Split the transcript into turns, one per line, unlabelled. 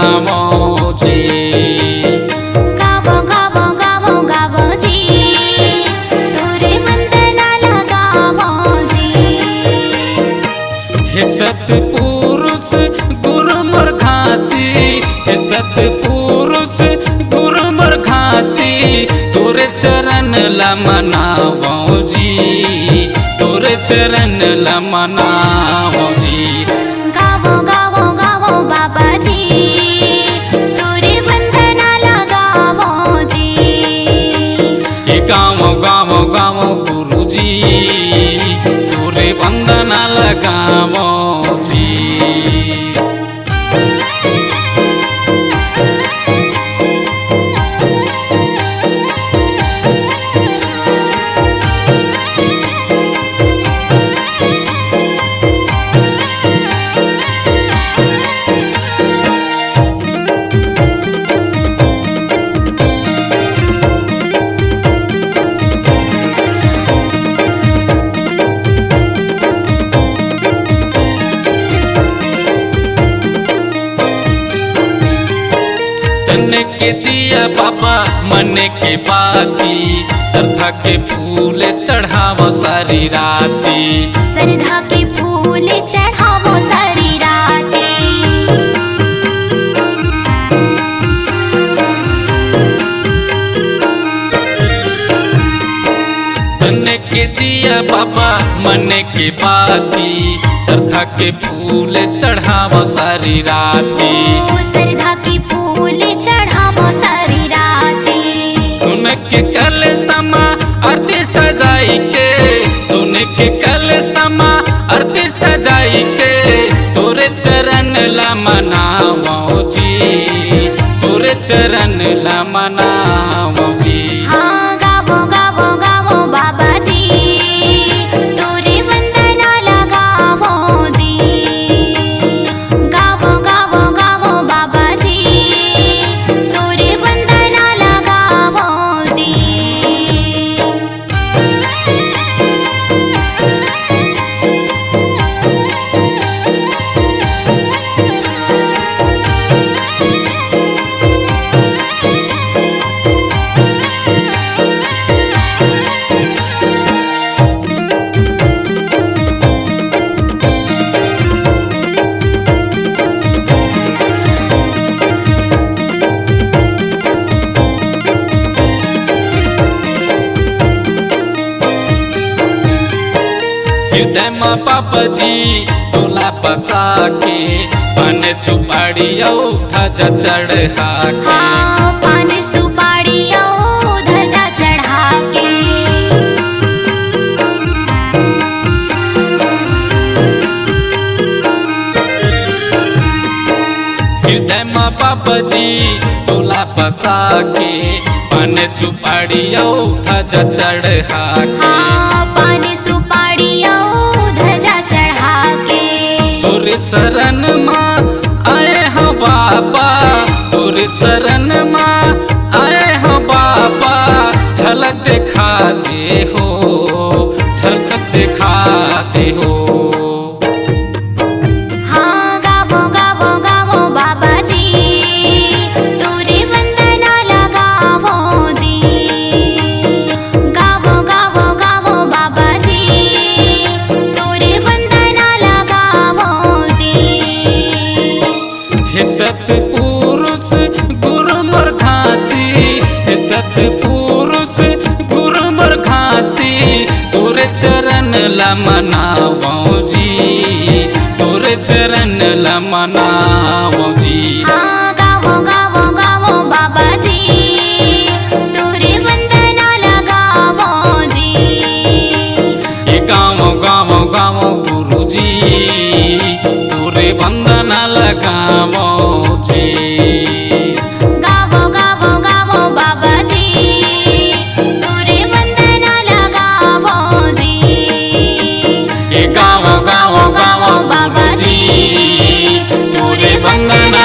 लगावो जी।
गावो गावो गावो गावो जी, तोरे वंदना लगावो जी।
हे सतपुरुष गुरु मरघासी, हे सतपुरुष गुरु मरघासी, तोरे चरण ला मनावो जी, तोरे चरण ला मनावो जी।
गावो गावो गावो बाबा जी, तोरे वंदना लगावो जी।
ये गावो गावो गावो गुरु जी, तोरे वंदना लगावो जी। तन के दिया बाबा मन के बाती, श्रद्धा के फूल चढ़ावो सारी राती,
श्रद्धा के फूल चढ़ावो सारी राती।
तन के दिया बाबा मन के बाती, श्रद्धा के फूल चढ़ावो सारी राती,
श्रद्धा के फूल चढ़ावो सारी राती।
सुन के कल समा आरती सजाई के, सुन के कल समा आरती सजाई के, तोरे चरण ला मनावो जी, तोरे चरण ला मनावो जी।
हाँ गावो गावो गावो बाबा जी, तोरे वंदना लगावो जी। गावो गावो गावो बाबा जी, तोरे वंदना लगावो जी।
हृदय माँ पापा जी तोला बसा के, पान सुपारी ध्वजा चढ़ा के,
हाँ पान सुपारी ध्वजा चढ़ा के।
हृदय माँ पापा जी तोला बसा के, पान सुपारी ध्वजा चढ़ा के,
हाँ पान सुपारी ध्वजा चढ़ा के।
तोरे शरण माँ आए हो बाबा, तोरे शरण माँ आए हो बाबा, झलक दिखा दे हो, झलक दिखा दे हो।
हाँ गावो गावो गावो बाबा जी, तोरे वंदना लगावो जी। गावो गावो गावो बाबा जी, तोरे वंदना लगावो जी।
हे सतपुरुष गुरु मरघासी, हे सतपुरुष गुरु मरघासी, तोरे चरण ला मनावो जी, तोरे चरण ला मनावो जी।
हाँ गावो गावो गावो बाबा जी, तोरे वंदना लगावो जी।
ये गावो गावो गावो गुरु जी, तोरे वंदना लगावो जी।
गावो गावो गावो बाबा जी, तोरे वंदना लगावो जी।
ये गावो गावो गावो बाबा जी, तोरे वंदना